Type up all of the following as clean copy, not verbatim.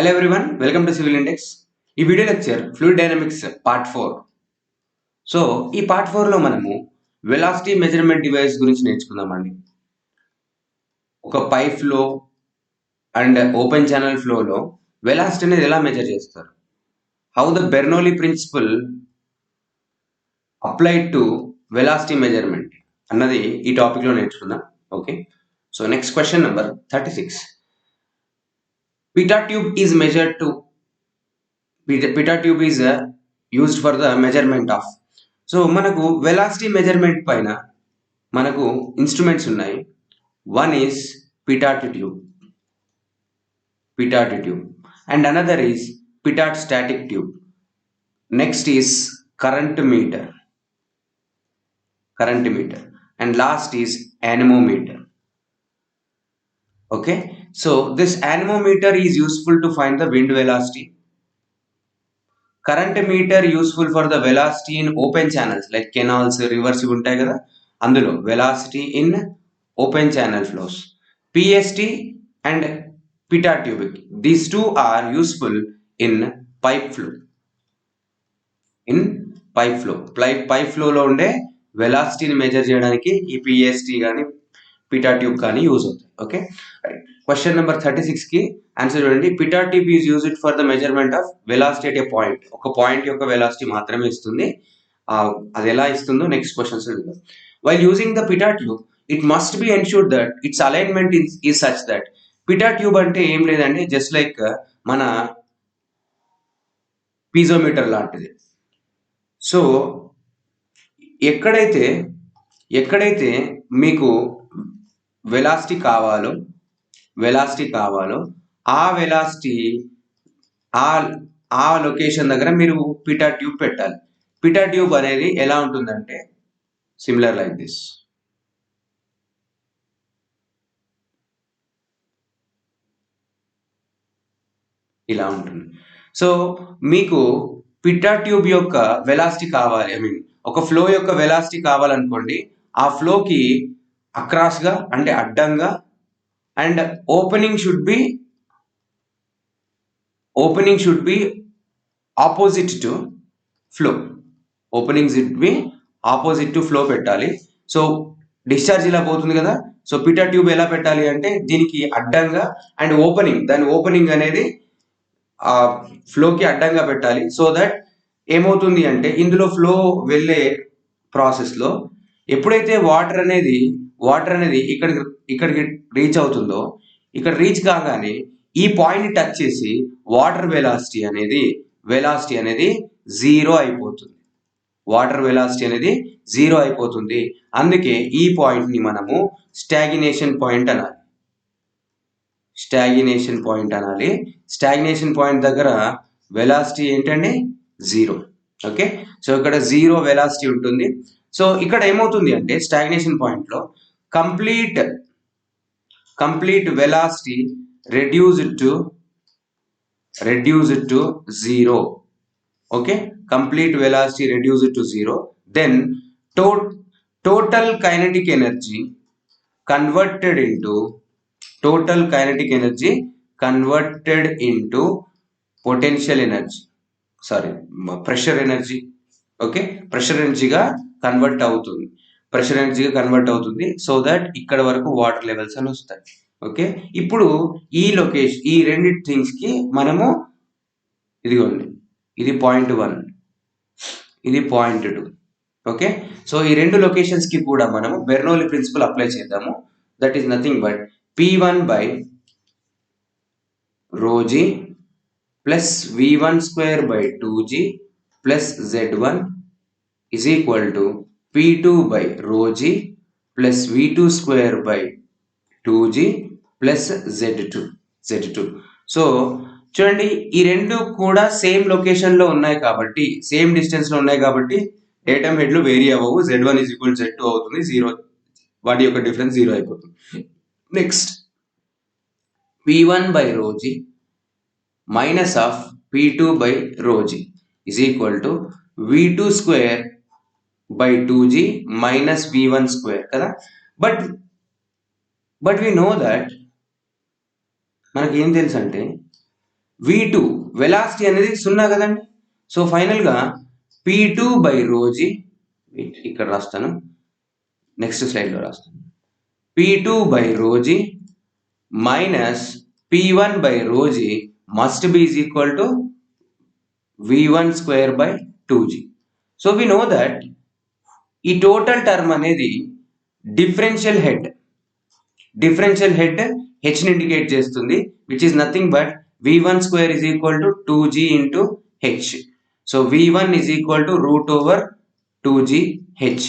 Hello everyone, welcome to Civil Index. ఈ video lecture fluid dynamics part 4. So ఈ part 4లో మనము velocity measurement device గురించి నేర్చుకుందామండి. ఒక pipe flow and open channel ఫ్లోలో వెలాసిటీ అనేది ఎలా మెజర్ చేస్తారు, how the Bernoulli principle applied to velocity measurement అన్నది ఈ టాపిక్లో నేర్చుకుందాం. Okay, so next question number 36. Pitot tube is measured to Pitot tube is used for the measurement of. So మనకు velocity measurement పైన మనకు ఇన్స్ట్రుమెంట్స్ ఉన్నాయి. One is pitot tube and another is pitot static tube. Next is current meter and last is anemometer. Okay, so this anemometer is useful to find the wind velocity. Current meter useful for the velocity in open channels like canals, rivers ఉంటాయి కదా, అందులో velocity in open channel flows. PST and pitot tube, these two are useful in pipe flow. Pipe flow లో ఉండే వెలాసిటీని measure చేయడానికి ఈ PST కానీ pitot tube కానీ use అవుతాయి. Okay, right. క్వశ్చన్ నెంబర్ 36 కి ఆన్సర్ చూడండి. Pitot tube is used for the measurement of velocity at a point. ఒక పాయింట్ యొక్క వెలాసిటీ మాత్రమే ఇస్తుంది. అది ఎలా ఇస్తుందో నెక్స్ట్ క్వశ్చన్స్ చూద్దాం. While using the pitot tube it must be ensure that its alignment is such that. Pitot tube అంటే ఏం లేదండి, జస్ట్ లైక్ మన పీజోమీటర్ లాంటిది. సో ఎక్కడైతే మీకు వెలాసిటీ కావాలో ఆ వెలాసిటీ ఆ లొకేషన్ దగ్గర మీరు పిటాట్ ట్యూబ్ పెట్టాలి. పిటాట్ ట్యూబ్ అనేది ఎలా ఉంటుందంటే సిమిలర్ లైక్ దిస్. ఇలా ఉంటుంది. సో మీకు పిటాట్ ట్యూబ్ యొక్క వెలాసిటీ కావాలి, ఒక ఫ్లో యొక్క వెలాసిటీ కావాలనుకోండి, ఆ ఫ్లోకి అక్రాస్గా అంటే అడ్డంగా and opening should be opposite to flow పెట్టాలి. సో డిశ్చార్జ్ ఇలా పోతుంది కదా, సో పిటాట్ ట్యూబ్ ఎలా పెట్టాలి అంటే దీనికి అడ్డంగా అండ్ దాని ఓపెనింగ్ అనేది ఆ ఫ్లోకి అడ్డంగా పెట్టాలి. సో దట్ ఏమవుతుంది అంటే ఇందులో ఫ్లో వెళ్ళే ప్రాసెస్లో ఎప్పుడైతే వాటర్ అనేది ఇక్కడికి రీచ్ అవుతుందో, ఇక్కడ రీచ్ కాగానే ఈ పాయింట్ టచ్ చేసి వాటర్ వెలాసిటీ అనేది జీరో అయిపోతుంది. అందుకే ఈ పాయింట్ ని మనము స్టాగ్నేషన్ పాయింట్ అనాలి. స్టాగ్నేషన్ పాయింట్ దగ్గర వెలాసిటీ ఏంటంటే జీరో. ఓకే, సో ఇక్కడ జీరో వెలాసిటీ ఉంటుంది. సో ఇక్కడ ఏమవుతుంది అంటే స్టాగ్నేషన్ పాయింట్ లో complete velocity reduced to zero. Okay, complete velocity reduced to zero. Then total kinetic energy converted into pressure energy. Okay, pressure ఎనర్జీగా convert అవుతుంది. So that ఇక్కడ వరకు వాటర్ లెవెల్స్ అని వస్తాయి. ఓకే, ఇప్పుడు ఈ రెండు థింగ్స్ కి మనము ఇదిగోండి, ఇది పాయింట్ 1, ఇది పాయింట్ 2. ఓకే, సో ఈ రెండు లొకేషన్స్ కి కూడా మనము బెర్నౌలీ ప్రిన్సిపల్ అప్లై చేద్దాము. That is nothing but P1/ρg plus V1/2g plus Z1 is equal to P2/ρg plus V2/2g plus Z2. So చూడండి, ఈ రెండు కూడా సేమ్ లొకేషన్ లో ఉన్నాయి కాబట్టి, సేమ్ డిస్టెన్స్ లో ఉన్నాయి కాబట్టి డేటమ్ హెడ్లు వేరీ అవ్వవు. Z1 is equal to Z2 అవుతుంది. జీరో, వాటి యొక్క డిఫరెన్స్ జీరో అయిపోతుంది. Next P1/ρg minus of P2/ρg is equal to V2/2g minus V1/2 కదా. బట్ వి నో దట్ మనకి ఏం తెలుసు అంటే V2 వెలాసిటీ అనేది 0 కదండి. సో ఫైనల్గా P2 బై రోజీ, ఇక్కడ రాస్తాను, నెక్స్ట్ స్లైడ్లో రాస్తాను, P2 by rho g minus P1 by rho g must be is equal to V1 square by 2G. So we know that ఈ టోటల్ టర్మ్ అనేది డిఫరెన్షియల్ హెడ్ హెచ్ని ఇండికేట్ చేస్తుంది, which is nothing but V1 square is equal to 2G into H. So V1 is equal to root over 2GH.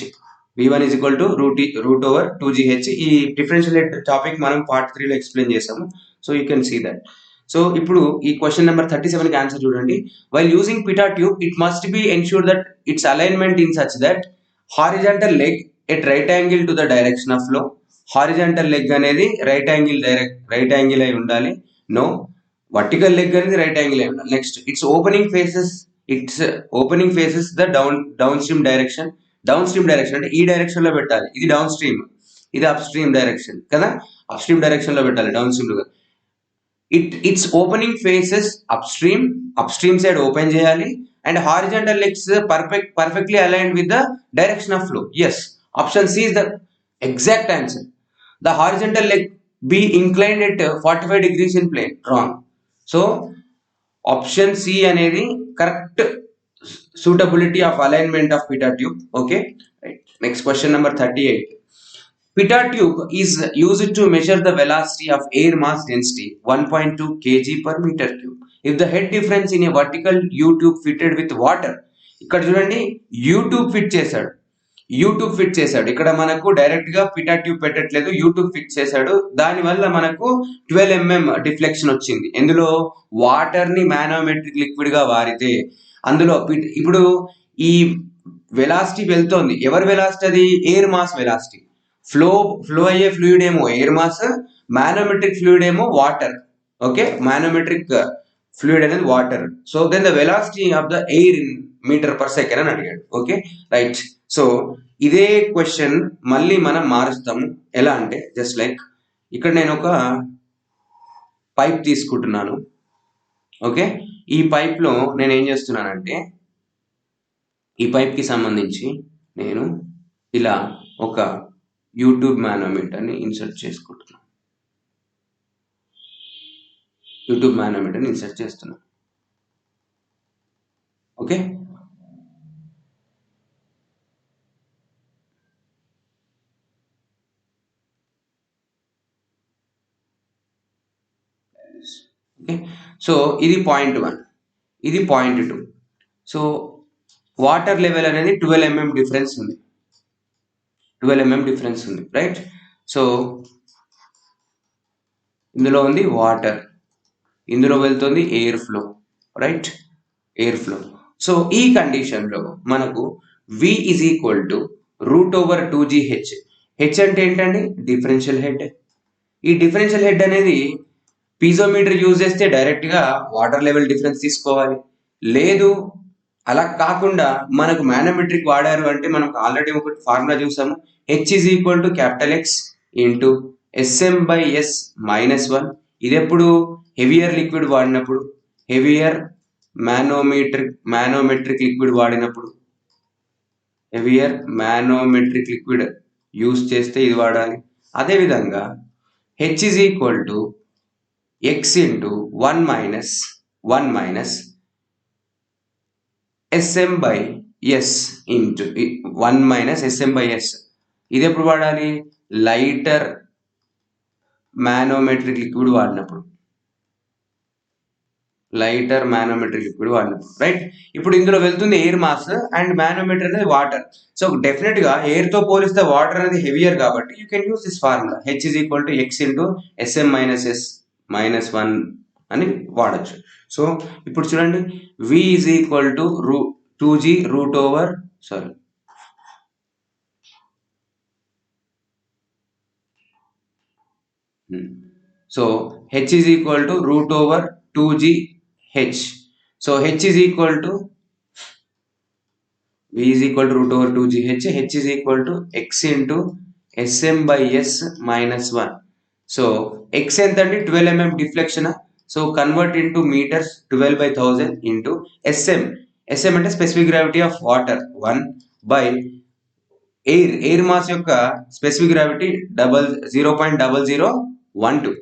V1 is equal to root over 2GH. ఈ differential head topic మనం part 3లో explain చేసాము. So you can see that. So ఇప్పుడు ఈ question number 37కి answer చూడండి. While using pitot tube it must be ensure that its alignment in such that horizontal leg at right angle to the direction of flow. Horizontal leg అనేది right angle అయి ఉండాలి. No, vertical leg అనేది right angle అయి ఉండాలి. Next its opening faces the downstream direction. Downstream direction అంటే ఈ direction లో పెట్టాలి. ఇది డౌన్ స్ట్రీమ్, ఇది అప్ స్ట్రీమ్ డైరెక్షన్ కదా. అప్ స్ట్రీమ్ డైరెక్షన్ లో పెట్టాలి, డౌన్ స్ట్రీమ్ లో. Its opening faces upstream side open చేయాలి. And horizontal legs perfectly aligned with the direction of flow. Yes, option C is the exact answer. The horizontal leg be inclined at 45 degrees in plane. Wrong. So option C అనేది correct suitability of alignment of pitot tube. Okay, right. Next question number 38. Pitot tube is used to measure the velocity of air mass density 1.2 kg per meter cube. If the head difference in a vertical U tube fitted with water, ఇక్కడ చూడండి YouTube fit చేశాడు. ఇక్కడ మనకు direct గా పిటా tube పెట్టట్లేదు, YouTube fit చేశాడు. దానివల్ల మనకు 12 mm డిఫ్లెక్షన్ వచ్చింది. ఎందులో వాటర్ ని మానోమెట్రిక్ లిక్విడ్ గా వారితే అందులో ఇప్పుడు ఈ వెలాసిటీ వెళ్తోంది. ఎవరి వెలాసిటీ అది? Air mass velocity. ఫ్లో అయ్యే ఫ్లూయిడ్ ఏమో ఎయిర్ మాస్, మానోమెట్రిక్ ఫ్లూయిడ్ ఏమో వాటర్. ఓకే, మానోమెట్రిక్ ఫ్లూయిడ్ అనేది water. So then the velocity of the air in meter per second అని అడిగాడు. Okay, right. సో ఇదే క్వశ్చన్ మళ్ళీ మనం మారుస్తాము. ఎలా అంటే జస్ట్ లైక్ ఇక్కడ నేను ఒక పైప్ తీసుకుంటున్నాను. ఓకే, ఈ పైప్లో నేను ఏం చేస్తున్నానంటే ఈ పైప్కి సంబంధించి నేను ఇలా ఒక యూట్యూబ్ మానోమీటర్ని ఇన్సర్ట్ చేసుకుంటున్నాను. Okay, okay. సో ఇది పాయింట్ 1, ఇది పాయింట్ 2. సో వాటర్ లెవెల్ అనేది 12 mm డిఫరెన్స్ ఉంది, రైట్. సో ఇందులో ఉంది వాటర్, ఇందులో వెళ్తుంది air flow, right, air flow. So ఈ కండిషన్లో మనకు V is equal to root over 2GH. H అంటే ఏంటండి? Differential head. ఈ డిఫరెన్షియల్ హెడ్ అనేది పీజోమీటర్ యూజ్ చేస్తే డైరెక్ట్గా వాటర్ లెవెల్ డిఫరెన్స్ తీసుకోవాలి. లేదు అలా కాకుండా మనకు మానోమెట్రిక్ వాడారు అంటే మనకు ఆల్రెడీ ఒక ఫార్ములా చూసాము. H is equal to capital X into SM/S -1. ఇది ఎప్పుడు? హెవియర్ లిక్విడ్ వాడినప్పుడు, హెవియర్ మానోమెట్రిక్ లిక్విడ్ వాడినప్పుడు, హెవియర్ మానోమెట్రిక్ లిక్విడ్ యూజ్ చేస్తే ఇది వాడాలి. అదేవిధంగా H is equal to X into 1 minus SM/S into 1 minus SM/S. ఇది ఎప్పుడు వాడాలి? లైటర్ మానోమెట్రిక్ లిక్విడ్ వాడినప్పుడు, రైట్. ఇప్పుడు ఇందులో వెళ్తుంది ఎయిర్ మాస్ అండ్ మానోమీటర్ అనేది వాటర్. సో డెఫినెట్ గా ఎయిర్ తో పోలిస్తే వాటర్ అనేది హెవియర్ కాబట్టి you can use this formula. H is equal to X into SM/S -1 అని వాడచ్చు. సో ఇప్పుడు చూడండి, V is equal to 2G root over so H is equal to root over 2GH. So H is equal to V is equal to root over 2GH. H is equal to X into SM/S -1. So X ఎంత అండి? 12 mm deflection. So convert into meters 12/1000 into SM. SM అంటే specific gravity of water 1 by air mass యొక్క specific gravity 0.0012.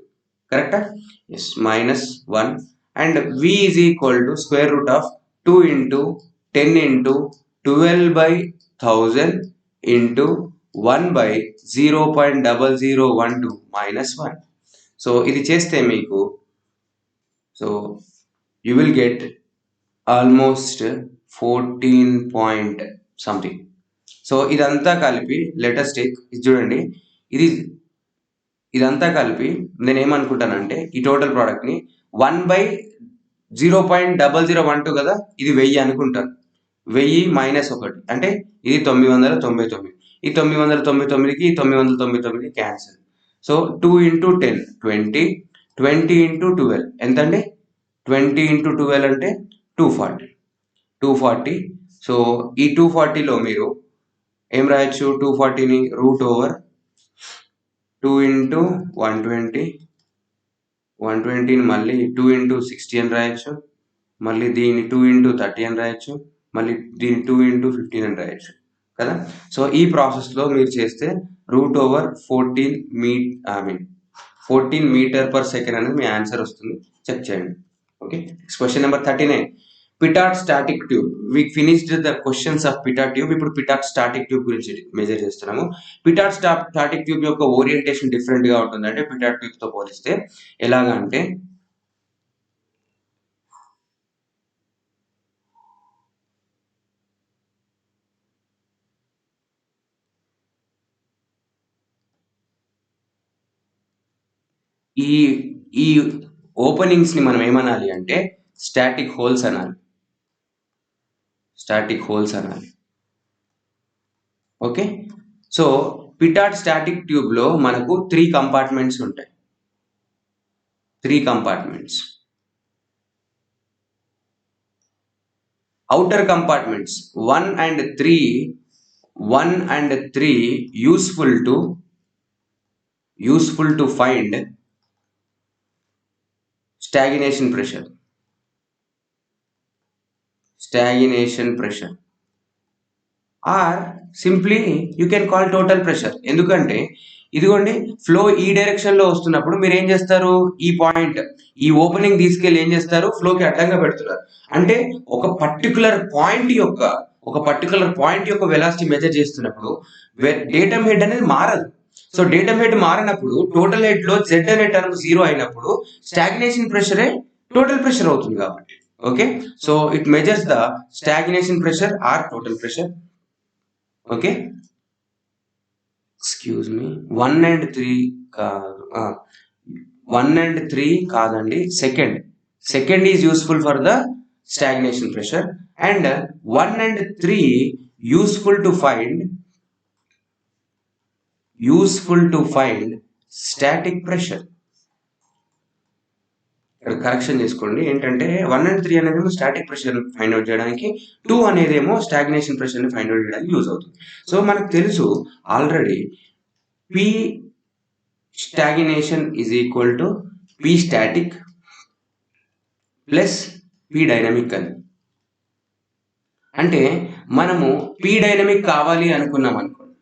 కరెక్టా? Yes, -1 and v is equal to square root of 2 into 10 into 12/1000 into 1 by 0.0012 -1. So ఇది చేస్తే మీకు so you will get almost 14 point something. So ఇదంతా కలిపి latest take ఇది చూడండి, ఇదంతా కలిపి నేను ఏమనుకుంటానంటే ఈ టోటల్ ప్రోడక్ట్ని 1/0.0012 కదా, ఇది 1000 అనుకుంటాను. 1000 - 1 అంటే ఇది 999. ఈ 999కి 999 క్యాన్సిల్. సో 2 ఇంటూ 10 20, 20 ఇంటూ 12 ఎంతండి? 20 ఇంటూ 12 అంటే 240. సో ఈ 240లో మీరు ఏం రాయొచ్చు? 240ని రూట్ ఓవర్ 2 ఇంటూ 120, 120ని మళ్ళీ 2 ఇంటూ 60 అని రాయొచ్చు, మళ్ళీ దీన్ని 2 ఇంటూ 30 అని రాయొచ్చు, మళ్ళీ దీన్ని 2 ఇంటూ 15 అని రాయొచ్చు కదా. సో ఈ ప్రాసెస్లో మీరు చేస్తే root over 14 meter per second అనేది మీ ఆన్సర్ వస్తుంది. చెక్ చేయండి. Okay, next question number 39. Pitot static tube. We finished the questions of pitot tube. ఇప్పుడు పిటాట్ స్టాటిక్ ట్యూబ్ గురించి మెజర్ చేస్తున్నాము. పిటాట్ స్టాటిక్ ట్యూబ్ యొక్క ఓరియంటేషన్ డిఫరెంట్ గా ఉంటుంది. అంటే పిటాట్ ట్యూబ్ తో పోలిస్తే ఎలాగా అంటే ఈ ఓపెనింగ్స్ ని మనం ఏమనాలి అంటే స్టాటిక్ హోల్స్ అనాలి. Okay, so pitot static tube లో మనకు 3 కంపార్ట్మెంట్స్ ఉంటాయి. 3 compartments. outer compartments 1 and 3 useful to find stagnation pressure or simply you can call total pressure. ఎందుకంటే ఇదిగోండి ఫ్లో ఈ డైరెక్షన్ లో వస్తున్నప్పుడు మీరు ఏం చేస్తారు? ఈ పాయింట్, ఈ ఓపెనింగ్ తీసుకెళ్ళి ఏం చేస్తారు? ఫ్లోకి అడ్డంగా పెడుతున్నారు. అంటే ఒక పర్టికులర్ పాయింట్ యొక్క వెలాసిటీ మెజర్ చేస్తున్నప్పుడు డేటమ్ హెడ్ అనేది మారదు. సో డేటమ్ హెడ్ మారినప్పుడు టోటల్ హెడ్ లో జెడ్ అనే టర్మ్ 0 అయినప్పుడు స్టాగ్నేషన్ ప్రెషరే టోటల్ ప్రెషర్ అవుతుంది కాబట్టి. Okay, so it measures the stagnation pressure or total pressure. Okay, excuse me, 1 and 3 కాదు, 1 and 3 కాదండి, second is useful for the stagnation pressure and 1 and 3 useful to find static pressure. ఇక్కడ correction చేసుకోండి, ఏంటంటే 1 and 3 అనేది static pressure find out చేయడానికి, 2 అనేదేమో stagnation pressure ని find out చేయడానికి use అవుతుంది. సో మనకు తెలుసు already P stagnation is equal to P static plus P dynamic అని. అంటే మనము P డైనమిక్ కావాలి అనుకున్నాం అనుకోండి,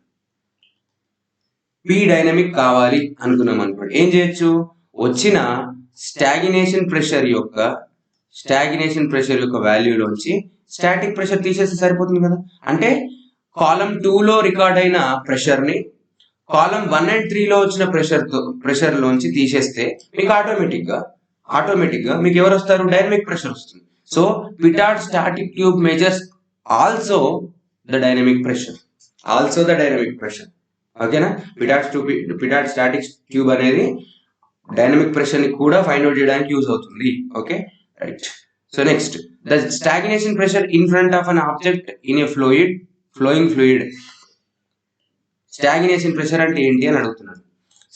ఏం చేయొచ్చు? వచ్చిన స్టాగ్నేషన్ ప్రెషర్ యొక్క వాల్యూలోంచి స్టాటిక్ ప్రెషర్ తీసేస్తే సరిపోతుంది కదా. అంటే కాలమ్ 2 లో రికార్డ్ అయిన ప్రెషర్ ని కాలమ్ 1 and 3 లో వచ్చిన ప్రెషర్ లోంచి తీసేస్తే మీకు ఆటోమేటిక్ గా మీకు ఎవరు వస్తారు? డైనమిక్ ప్రెషర్ వస్తుంది. So pitot static tube measures also the dynamic pressure. ఓకేనా? పిటాట్ స్టాటిక్ ట్యూబ్ అనేది డైనమిక్ ప్రెషర్ ని కూడా ఫైండ్ అవుట్ చేయడానికి యూజ్ అవుతుంది. Okay, right. So next, the stagnation pressure in front of an object in a flowing fluid. Stagnation pressure అంటే ఏంటి అని అడుగుతున్నాను.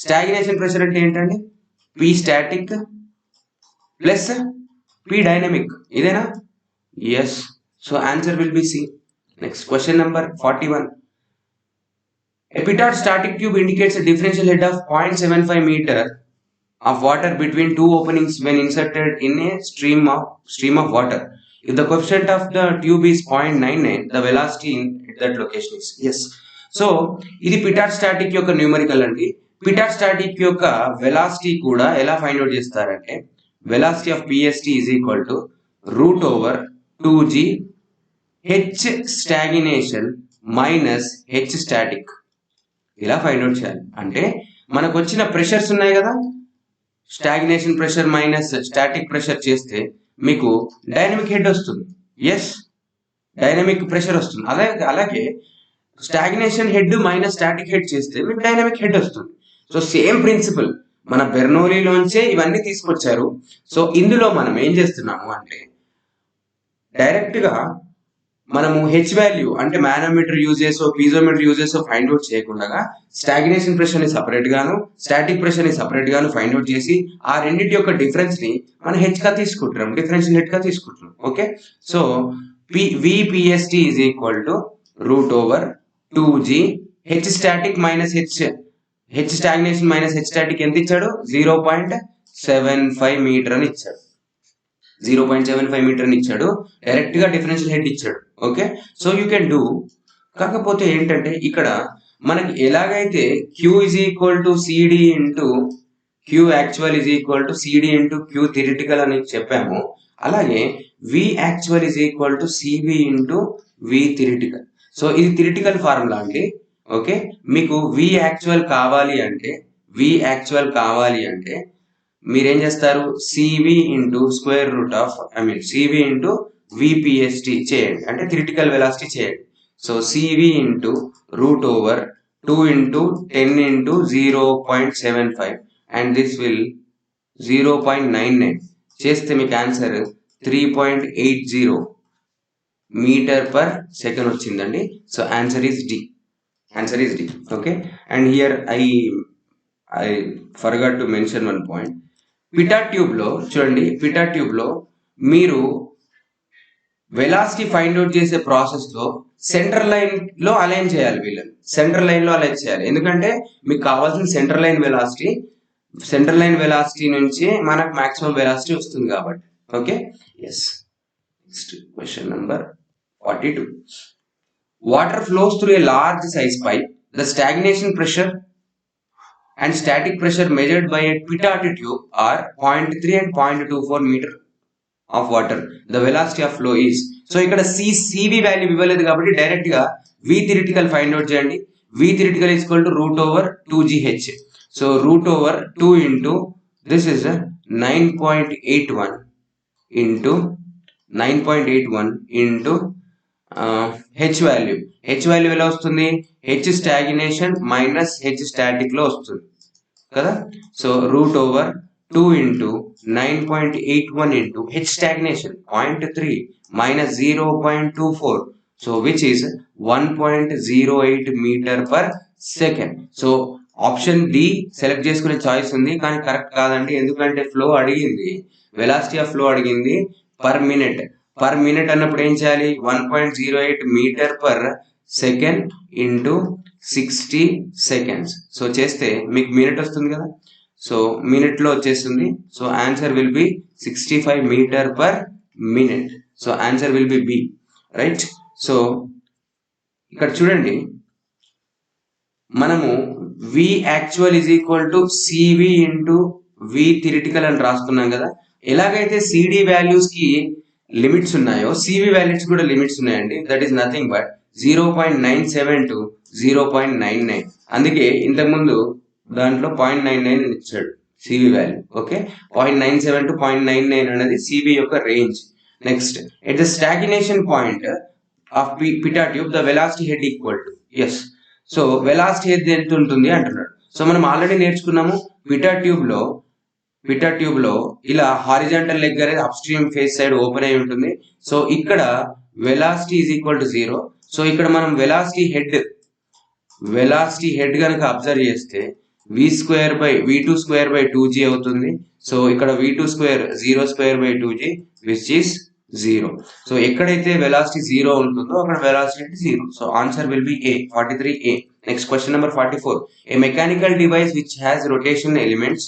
స్టాగ్నేషన్ ప్రెషర్ అంటే ఏంటండి? P static plus P dynamic, ఇదేనా? Yes. So answer will be C. Next question number 41. A pitot static tube indicates a differential head of 0.75 meter of water between two openings when inserted in a stream of water. If the coefficient of the tube is 0.99, the velocity at that location is yes. So ఇది పిటాట్ static యొక్క numerical అండి. పిటాట్ static యొక్క velocity కూడా ఎలా find out చేస్తారంటే velocity of PST is equal to root over 2g H stagnation minus H static ఇలా find out చేయాలి. అంటే మనకు వచ్చిన ప్రెషర్స్ ఉన్నాయి కదా, stagnation pressure minus static pressure చేస్తే మీకు డైనమిక్ హెడ్ వస్తుంది. ఎస్, డైనమిక్ ప్రెషర్ వస్తుంది. అలాగే stagnation head minus static head చేస్తే మీకు డైనమిక్ హెడ్ వస్తుంది. సో సేమ్ ప్రిన్సిపల్ మన బెర్నౌలీలోంచే ఇవన్నీ తీసుకొచ్చారు. సో ఇందులో మనం ఏం చేస్తున్నాము అంటే డైరెక్ట్ గా మనము హెచ్ వాల్యూ అంటే మానోమీటర్ యూజ్ చేసో పీజోమీటర్ యూజ్ చేసో ఫైండ్ అవుట్ చేయకుండా స్టాగ్నేషన్ ప్రెషర్ ని సపరేట్ గాను స్టాటిక్ ప్రెషర్ ని సపరేట్ గాను ఫైండ్ అవుట్ చేసి ఆ రెండింటి యొక్క డిఫరెన్స్ ని మనం హెచ్ గా తీసుకుంటున్నాం, డిఫరెన్షియల్ హెడ్ గా తీసుకుంటున్నాం. Okay, so VPST is equal to root over 2g H static minus H stagnation minus H static ఎంత ఇచ్చాడు? 0.75 మీటర్ అని ఇచ్చాడు. 0.75 మీటర్ అని ఇచ్చాడు. డైరెక్ట్ గా డిఫరెన్షియల్ హెడ్ ఇచ్చాడు. Okay, so you can do. కాకపోతే ఏంటంటే ఇక్కడ మనకి ఎలాగైతే Q is equal to CD into Q actual is equal to CD into Q theoretical అని చెప్పాము, అలాగే V actual is equal to CV into V theoretical. So ఇది థియరిటికల్ ఫార్ములా అండి. ఓకే, మీకు వి యాక్చువల్ కావాలి అంటే మీరేం చేస్తారు? CV into square root of CV into VPST చేయండి, అంటే థియరిటికల్ వెలాసిటీ చేయండి. So CV into root over 2 into 10 into 0.75 and this will 0.99 చేస్తే మీకు ఆన్సర్ 3.80 మీటర్ పర్ సెకండ్ వచ్చిందండి. So answer is D. Okay, and here I forgot to mention one point. Pitot tube లో చూడండి, pitot tube లో మీరు velocity find out చేసే process లో center line లో అలైన్ చేయాలి. వీళ్ళని సెంటర్ లైన్ లో అలైన్ చేయాలి, ఎందుకంటే మీకు కావాల్సిన సెంటర్ లైన్ వెలాసిటీ నుంచి మనకు మాక్సిమం వెలాసిటీ వస్తుంది కాబట్టి. Okay, yes. Next question number 42. Water flows through a large size pipe. The stagnation pressure and static pressure measured by a pitot tube are 0.3 and 0.24 meter of water. The velocity of flow is. So ఇక్కడ CV value ఇవ్వలేదు కాబట్టి direct గా V theoretical find out చేయండి. V theoretical is equal to root over 2gh. So root over 2 into this is 9.81 into H value ఎలా వస్తుంది? H stagnation minus H static లో వస్తుంది కదా. So root over 2 into 9.81 into H stagnation 0.3 minus 0.24, so which is 1.08 meter per second. So option D select చేసుకునే choice ఉంది, కానీ correct కాదండి. ఎందుకంటే ఫ్లో అడిగింది, వెలాసిటీ ఆఫ్ ఫ్లో అడిగింది పర్ మినిట్ అన్నప్పుడు ఏం చేయాలి? 1.08 meter per second into 60 seconds. So చేస్తే మీకు మినిట్ వస్తుంది కదా. సో మినిట్ లో వచ్చేస్తుంది. So answer will be 65 meter per minute. So answer will be B, right. So ఇక్కడ చూడండి, మనము V actual is equal to CV into V theoretical అని రాసుకున్నాం కదా. ఎలాగైతే సిడి వాల్యూస్ కి లిమిట్స్ ఉన్నాయో సివి వాల్యూస్ కూడా లిమిట్స్ ఉన్నాయండి. That is nothing but 0.97 to 0.99. అందుకే ఇంతకుముందు దాంట్లో 0.99 అని ఇచ్చాడు సివి వాల్యూ. ఓకే, 0.97 టు 0.99 అనేది సివి యొక్క రేంజ్. Next, at the stagnation point of pitot tube the velocity head equal to S. So velocity head ఎంత ఉంటుంది అంటున్నాడు. సో మనం ఆల్రెడీ నేర్చుకున్నాము, పిటా ట్యూబ్ లో ఇలా హారిజాంటల్ లెగ్ అనేది up stream face side open అయి ఉంటుంది. సో ఇక్కడ velocity is equal to 0. So ఇక్కడ మనం వెలాసిటీ హెడ్ కనుక అబ్జర్వ్ చేస్తే v2 స్క్వేర్ బై 2g అవుతుంది. సో ఇక్కడ v2 square 0 square by 2g which is 0. So ఎక్కడైతే వెలాసిటీ 0 ఉంటుందో అక్కడ velocity 0. So answer will be A, 43A. Next question number 44. A mechanical device which has rotation elements.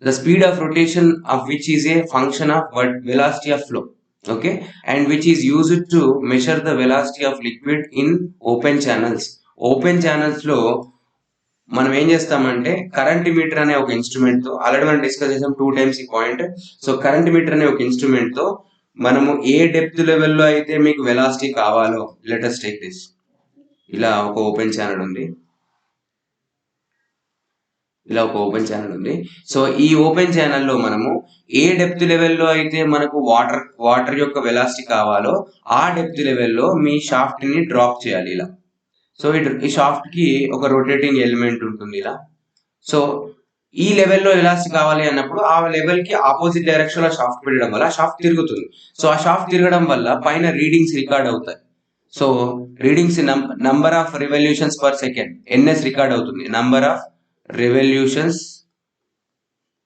the speed of rotation of which is a function of velocity of flow, okay, and which is used to measure the velocity of liquid in open channels. Open channels లో మనం ఏం చేస్తామంటే current meter అనే ఒక instrument తో, already మనం discuss చేసాం 2 times ఈ పాయింట్. సో కరెంట్ మీటర్ అనే ఒక ఇన్స్ట్రుమెంట్ తో మనము ఏ డెప్త్ లెవెల్లో అయితే మీకు వెలాసిటీ కావాలో, లెట్ us టేక్ దిస్, ఇలా ఒక ఓపెన్ ఛానల్ ఉంది, సో ఈ ఓపెన్ ఛానల్లో మనము ఏ డెప్త్ లెవెల్లో అయితే మనకు వాటర్ యొక్క వెలాసిటీ కావాలో ఆ డెప్త్ లెవెల్లో మీ షాఫ్ట్ ని డ్రాప్ చేయాలి ఇలా. సో ఈ షాఫ్ట్ కి ఒక రొటేటింగ్ ఎలిమెంట్ ఉంటుంది ఇలా. సో ఈ లెవెల్లో వెలాసిటీ కావాలి అన్నప్పుడు ఆ లెవెల్ కి ఆపోజిట్ డైరెక్షన్ లో షాఫ్ట్ పెట్టడం వల్ల షాఫ్ట్ తిరుగుతుంది. సో ఆ షాఫ్ట్ తిరగడం వల్ల పైన రీడింగ్స్ రికార్డ్ అవుతాయి. So readings number of revolutions per second, NS record అవుతుంది, number of revolutions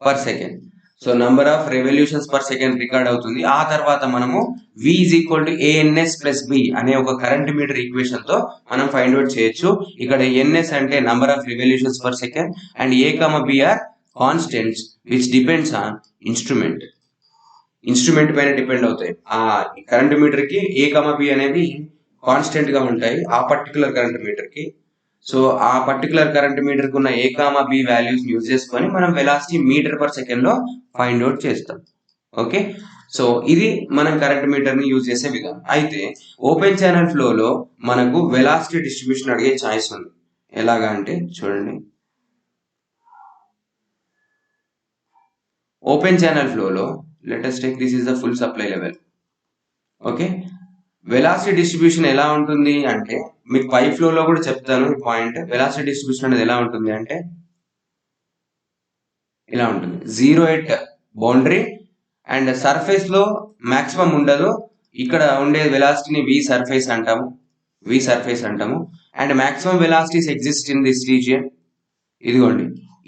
per second. So number of revolutions per second record అవుతుంది. ఆ తర్వాత మనము V is equal to ANS plus B అనే ఒక కరెంట్ మీటర్ ఈక్వేషన్ తో మనం find out చేయొచ్చు. ఇక్కడ NS అంటే number of revolutions per second and A, B are constants which depends on instrument పైన డిపెండ్ అవుతాయి. ఆ కరెంట్ మీటర్ కి A, B అనేవి కాన్స్టెంట్ గా ఉంటాయి ఆ పర్టికులర్ కరెంట్ మీటర్ కి. సో ఆ పర్టికులర్ కరెంట్ మీటర్ కు ఉన్న A, B వాల్యూస్ యూజ్ చేసుకొని మనం వెలాసిటీ మీటర్ పర్ సెకండ్ లో ఫైండ్ అవుట్ చేస్తాం. ఓకే, సో ఇది మనం కరెంట్ మీటర్ ని యూజ్ చేసే విధానం. అయితే ఓపెన్ ఛానల్ ఫ్లో లో మనకు వెలాసిటీ డిస్ట్రిబ్యూషన్ అడిగే ఛాయిస్ ఉంది. ఎలాగా అంటే చూడండి, ఓపెన్ ఛానల్ ఫ్లో లో let us take this is the full supply level. Okay, velocity distribution ఎలా ఉంటుంది అంటే మీకు పైప్ ఫ్లో లో కూడా చెప్తాను ఈ పాయింట్. వెలాసిటీ డిస్ట్రిబ్యూషన్ అనేది ఎలా ఉంటుంది అంటే ఇలా ఉంటుంది, 0 ఎట్ బౌండరీ అండ్ సర్ఫేస్ లో మాక్సిమం ఉండదు. ఇక్కడ ఉండే వెలాసిటీని V సర్ఫేస్ అంటాము and maximum velocities exist in this region. ఇదిగోండి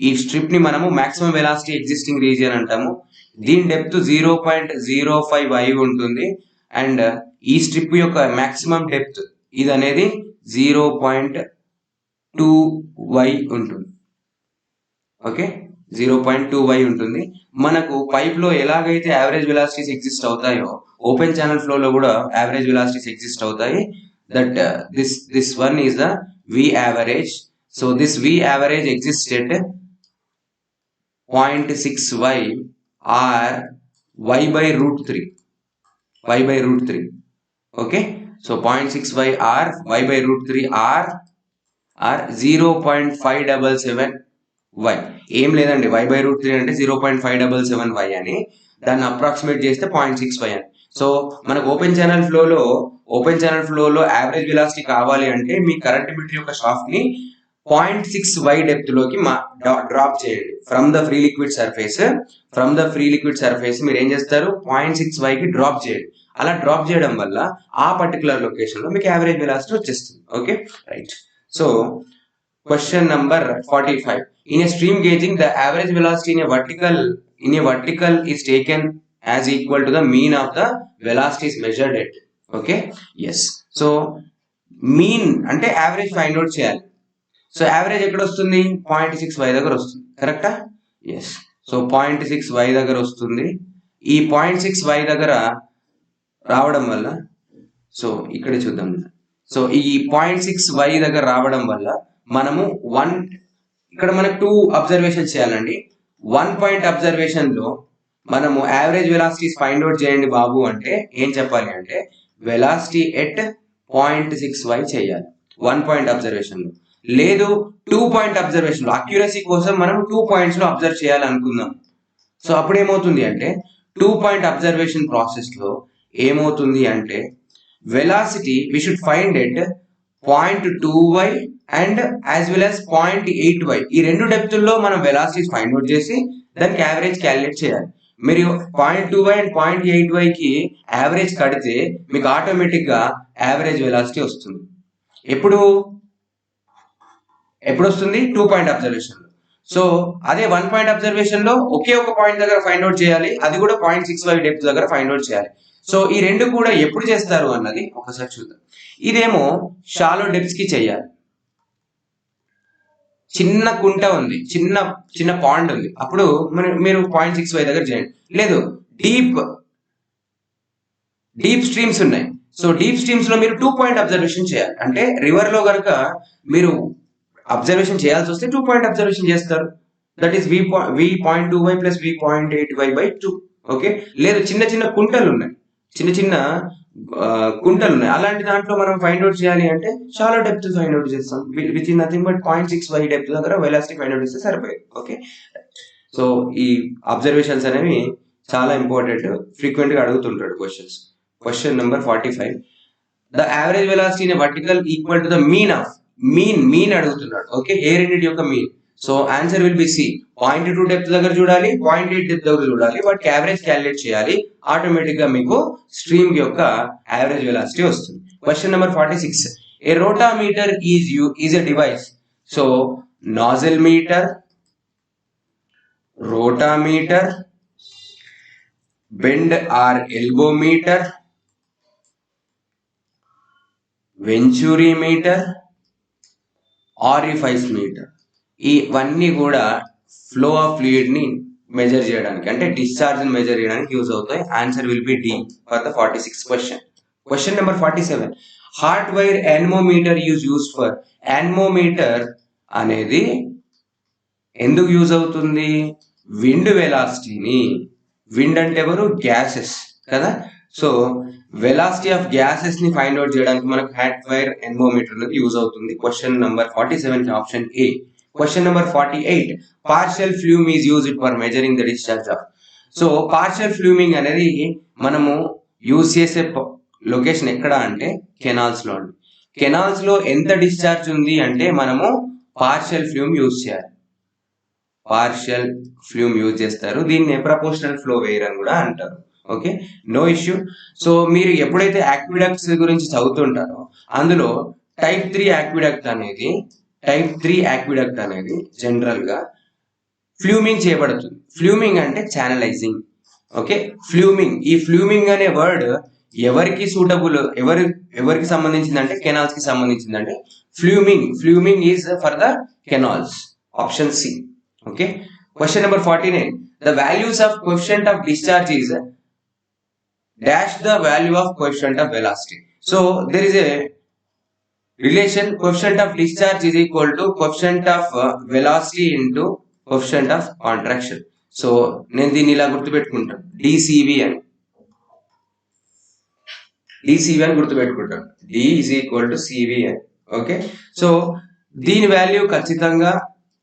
ఈ స్ట్రిప్ ని మనము మాక్సిమం వెలాసిటీ ఎగ్జిస్టింగ్ రీజియన్ అంటాము. దీని డెప్త్ 0.05 అయి ఉంటుంది అండ్ ఈ స్ట్రిప్ యొక్క మాక్సిమం డెప్త్ ఇది అనేది 0.2y ఉంటుంది. ఓకే, 0.2y ఉంటుంది. మనకు పైప్ లో ఎలాగైతే యావరేజ్ వెలాసిటీస్ ఎగ్జిస్ట్ అవుతాయో ఓపెన్ ఛానల్ ఫ్లో లో కూడా యావరేజ్ వెలాసిటీస్ ఎగ్జిస్ట్ అవుతాయి. That this one is the V average. So this V average exists at 0.6y or y by root 3. Okay, so 0.6y or y by root 3 or 0.577y. ఏం లేదండి, y by root 3 అంటే 0.577y అని, దాన్ని approximate చేస్తే 0.6y అని. So మనకు open channel ఫ్లోలో average velocity కావాలి అంటే మీ కరెంట్ మీటర్ యొక్క షాఫ్ట్ ని 0.6y డెప్త్ లోకి డ్రాప్ చేయండి from the free liquid surface. మీరు ఏం చేస్తారు, 0.6y కి డ్రాప్ చేయండి. అలా డ్రాప్ చేయడం వల్ల ఆ పర్టికులర్ లొకేషన్ లో మీకు యావరేజ్ వెలాసిటీ వచ్చేస్తుంది. Okay, right. So question number 45. In a stream gauging, the average velocity in a vertical is taken as equal to the mean of the velocities measured at. Okay, yes. So mean అంటే average find out చేయాలి. So average ఎక్కడ వస్తుంది, 0.6y దగ్గర వస్తుంది, కరెక్టా? Yes. So 0.6y దగ్గర వస్తుంది. ఈ 0.6y దగ్గర రావడం వల్ల, సో ఇక్కడ చూద్దాం. సో ఈ 0.6y దగ్గర రావడం వల్ల మనము ఇక్కడ మనకు 2 అబ్జర్వేషన్స్ చేయాలండి. 1 పాయింట్ అబ్జర్వేషన్ లో మనము యావరేజ్ వెలాసిటీస్ ఫైండ్ అవుట్ చేయండి బాబు అంటే ఏం చెప్పాలి అంటే వెలాసిటీ ఎట్ 0.6y చేయాలి 1 పాయింట్ అబ్జర్వేషన్ లో. లేదు 2 పాయింట్ అబ్జర్వేషన్ లో అక్యురసీ కోసం మనం 2 పాయింట్స్ లో అబ్జర్వ్ చేయాలి అనుకుందాం. సో అప్పుడు ఏమవుతుంది అంటే 2 పాయింట్ అబ్జర్వేషన్ ప్రాసెస్ లో ఏమవుతుంది అంటే velocity V should find at 0.2y and as well as 0.8y. ఈ రెండు డెప్తుల్లో మనం వెలాసిటీస్ ఫైండ్ అవుట్ చేసి దానికి యావరేజ్ క్యాలిక్యులేట్ చేయాలి. మీరు 0.2y అండ్ 0.8y కి యావరేజ్ కడితే మీకు ఆటోమేటిక్ గా యావరేజ్ వెలాసిటీ వస్తుంది. ఎప్పుడు వస్తుంది, 2 పాయింట్ అబ్జర్వేషన్ లో. సో అదే 1 పాయింట్ అబ్జర్వేషన్ లో ఒకే ఒక పాయింట్ దగ్గర ఫైండ్ అవుట్ చేయాలి, అది కూడా 0.6y డెప్త్ దగ్గర ఫైండ్ అవుట్ చేయాలి. సో ఈ రెండు కూడా ఎప్పుడు చేస్తారు అన్నది ఒకసారి చూద్దాం. ఇదేమో షాలో డెప్త్స్ కి చేయాలి. చిన్న కుంట ఉంది, చిన్న చిన్న పాండ్ ఉంది, అప్పుడు మీరు 0.65 దగ్గర చేయండి. లేదు డీప్ స్ట్రీమ్స్ ఉన్నాయి, సో డీప్ స్ట్రీమ్స్ లో మీరు 2 పాయింట్ అబ్జర్వేషన్ చేయాలి. అంటే రివర్ లో కనుక మీరు అబ్జర్వేషన్ చేయాల్సి వస్తే 2 పాయింట్ అబ్జర్వేషన్ చేస్తారు. That is v.25 plus v.85/2. Okay. లేదు చిన్న చిన్న కుంటలు ఉన్నాయి, చిన్న చిన్న కుంటలు ఉన్నాయి, అలాంటి దాంట్లో మనం ఫైండ్ అవుట్ చేయాలి అంటే చాలా డెప్త్ ఫైండ్ అవుట్ చేస్తాం, which is nothing but 0.65 depth దగ్గర వెలాసిటీ ఫైండ్ అవుట్ చేస్తే సరిపోయింది. ఓకే. సో ఈ అబ్జర్వేషన్స్ అనేవి చాలా ఇంపార్టెంట్, ఫ్రీక్వెంట్ గా అడుగుతుంటాడు questions. Question number 45, the average velocity in vertical equal to the mean of mean అడుగుతున్నాడు. ఓకే. ఏ రెండింటి యొక్క మీన్? So answer will be C. 0.2 depth దగ్గర చూడాలి, 0.8 డెప్త్ దగ్గర చూడాలి, వాటికి యావరేజ్ క్యాలిక్యులేట్ చేయాలి, ఆటోమేటిక్ గా మీకు స్ట్రీమ్ యొక్క యావరేజ్ వెలాసిటీ వస్తుంది. Question number 46, a rotameter is a device. So nozzle meter, rotameter, bend or elbow meter, venturi meter, orifice meter, ఇవన్నీ కూడా ఫ్లో ఆఫ్ ఫ్లూయిడ్ ని మెజర్ చేయడానికి, అంటే డిశ్చార్జ్ ని మెజర్ చేయడానికి యూజ్ అవుతాయి. Answer will be D for the 46 question. Question number 47, hot wire anemometer used for. Anemometer అనేది ఎందుకు యూజ్ అవుతుంది? విండ్ వెలాసిటీని, విండ్ అంటే ఎవరు? గ్యాసెస్ కదా. సో వెలాసిటీ ఆఫ్ గ్యాసెస్ ని ఫైండ్ అవుట్ చేయడానికి మనకు హార్ట్ వైర్ యాన్మోమీటర్ అనేది యూజ్ అవుతుంది. క్వశ్చన్ నెంబర్ 47 కి option A. Question number 48, partial flume is used for measuring the discharge of. So partial fluming అనేది మనము యూజ్ చేసే లొకేషన్ ఎక్కడ అంటే కెనాల్స్ లో. కెనాల్స్ లో ఎంత డిశ్చార్జ్ ఉంది అంటే మనము పార్షియల్ ఫ్లూమ్ యూజ్ చేయాలి, పార్షియల్ ఫ్లూమ్ యూజ్ చేస్తారు. దీన్ని ప్రపోర్షనల్ ఫ్లో వేర్ అని కూడా అంటారు. Okay, no issue. సో మీరు ఎప్పుడైతే ఆక్విడక్ట్స్ గురించి చదువుతుంటారో అందులో టైప్ 3 ఆక్విడక్ట్ అనేది జనరల్ గా ఫ్లూమింగ్ చేయబడుతుంది. ఫ్లూమింగ్ అంటే ఛానలైజింగ్. ఓకే, ఫ్లూమింగ్, ఈ ఫ్లూమింగ్ అనే వర్డ్ ఎవరికి సూటబుల్, ఎవరికి సంబంధించింది అంటే కెనాల్స్ కి సంబంధించింది. అంటే fluming is for the canals, option C. Okay. Question number 49, the values of coefficient of discharge is dash the value of coefficient of velocity. So there is a relation, coefficient of discharge is equal to coefficient of velocity into coefficient of contraction. So నేను దీన్ని ఇలా గుర్తుపెట్టుకుంటాను, DCV అని గుర్తుపెట్టుకుంటాను. D is equal to CV అని. Okay, so దీని value ఖచ్చితంగా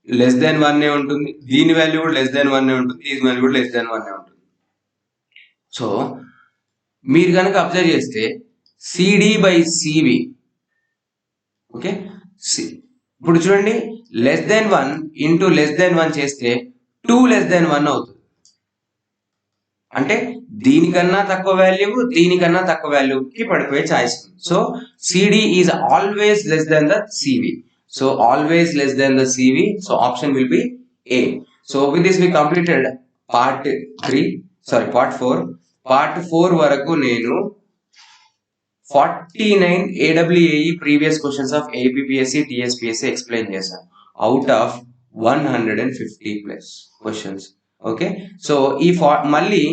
less than 1 ఉంటుంది, దీని value కూడా లెస్ దెన్ 1 ఉంటుంది, దీని వాల్యూ కూడా లెస్ దెన్ 1 ఉంటుంది. సో మీరు కనుక అబ్జర్వ్ చేస్తే CD/CV. ఓకే, ఇప్పుడు చూడండి, less than 1 into less than 1 చేస్తే 2 లెస్ దెన్ 1 అవుతుంది. అంటే దీనికన్నా తక్కువ వాల్యూ, దీనికన్నా తక్కువ వాల్యూకి పడిపోయే ఛాయిస్ ఉంది. So CD is always less than the CV. So always less than the CV. So option will be A. So with this we completed part 4. Part 4 వరకు నేను 49 AWAE previous questions of APPSC, TSPSC explain చేశాను out of 150+ questions. Okay, so ఈ మళ్ళీ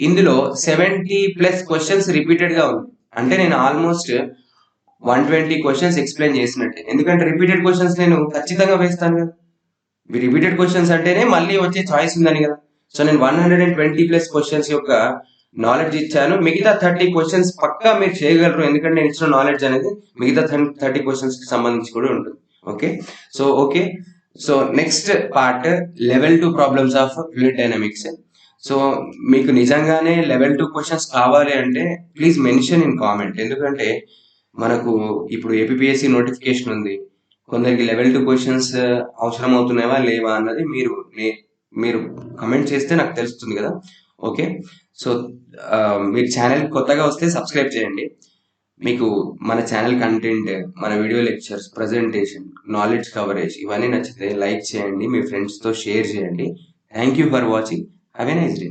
ఇందులో 70+ questions repeated గా ఉంది. అంటే నేను ఆల్మోస్ట్ 120 క్వశ్చన్స్ ఎక్స్ప్లెయిన్ చేసినట్టే, ఎందుకంటే రిపీటెడ్ క్వశ్చన్స్ నేను ఖచ్చితంగా వేస్తాను కదా. రిపీటెడ్ క్వశ్చన్స్ అంటేనే మళ్ళీ వచ్చే చాయిస్ ఉందని కదా. సో నేను 120+ క్వశ్చన్స్ యొక్క నాలెడ్జ్ ఇచ్చాను. మిగతా 30 క్వశ్చన్స్ పక్కా మీరు చేయగలరు, ఎందుకంటే నేను ఇచ్చిన నాలెడ్జ్ అనేది మిగతా 30 క్వశ్చన్స్ కి సంబంధించి కూడా ఉంటుంది. Okay, so next part level 2 problems of fluid dynamics. So మీకు నిజంగానే లెవెల్ 2 క్వశ్చన్స్ కావాలి అంటే ప్లీజ్ మెన్షన్ ఇన్ కామెంట్, ఎందుకంటే మనకు ఇప్పుడు APPSC నోటిఫికేషన్ ఉంది, కొందరికి లెవెల్ 2 క్వశ్చన్స్ అవసరం అవుతున్నాయా లేవా అన్నది మీరు కమెంట్ చేస్తే నాకు తెలుస్తుంది కదా. ఓకే, సో మీరు ఛానల్ కొత్తగా వస్తే సబ్స్క్రైబ్ చేయండి. మీకు మన ఛానల్ కంటెంట్, మన video lectures, presentation, knowledge coverage ఇవన్నీ నచ్చితే లైక్ చేయండి, మీ ఫ్రెండ్స్తో షేర్ చేయండి. Thank you for watching. Have a nice day.